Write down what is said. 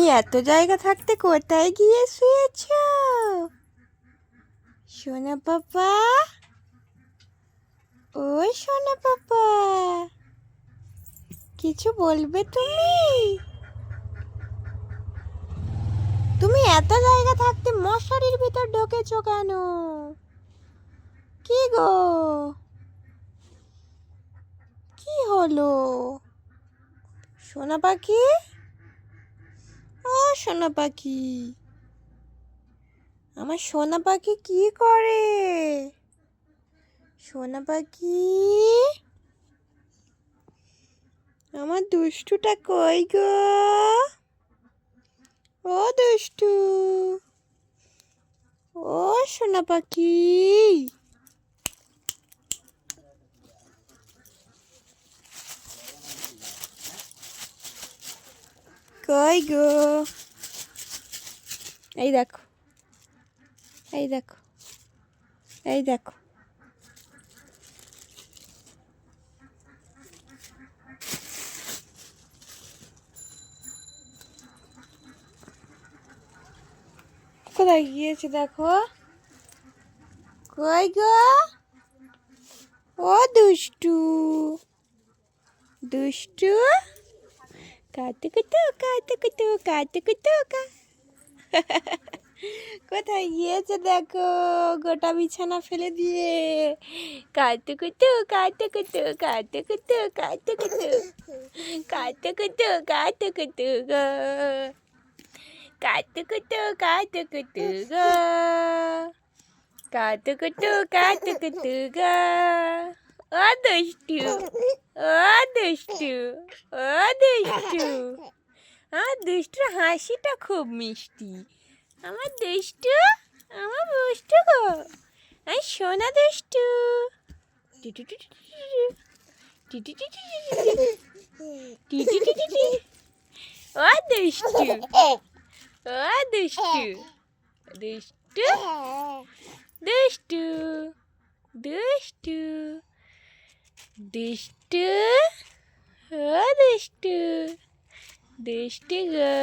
তুমি এত জায়গা থাকতে কোথায় গিয়ে শুয়েছ সোনা পাপা? ও সোনা পাপা, কিছু বলবে তুমি? তুমি এত জায়গা থাকতে মশারির ভিতর ঢুকেছো কেন? কি গো, কি হলো সোনা পাখি? ও সোনা পাখি, আমার সোনা পাখি কি করে? সোনা পাখি, আমার দুষ্টুটা কই গো? ও দুষ্টু, ও সোনা পাখি, কই গো? এই দেখো, এই দেখো, এই দেখো, কোথায় গিয়েছে দেখো? কই গো? ও দুষ্টু, দুষ্টু, কাতুকুতু কাতুকুতু কাতুকুতু কা। কোথায় গিয়েছে দেখো, গোটা বিছানা ফেলে দিয়ে। কাতুকুতু কাতুকুতু কাতুকুতু কাতুকুতু কাতুকুতু কাতুকুতু গো, কাতুকুতু কাতুকুতু গো, কাতুকুতু কাতুকুতু গো। ও দুষ্টু, ও দুষ্টু, ও দুষ্টু, আমার দুষ্টুর হাসিটা খুব মিষ্টি। আমার দুষ্টু, আমার দুষ্টু গো, এই সোনা দুষ্টু। ও দুষ্টু, ও দুষ্টু, দুষ্টু, দুষ্টু, দুষ্টু, দুষ্টু, ও দুষ্টু, দুষ্টু গো।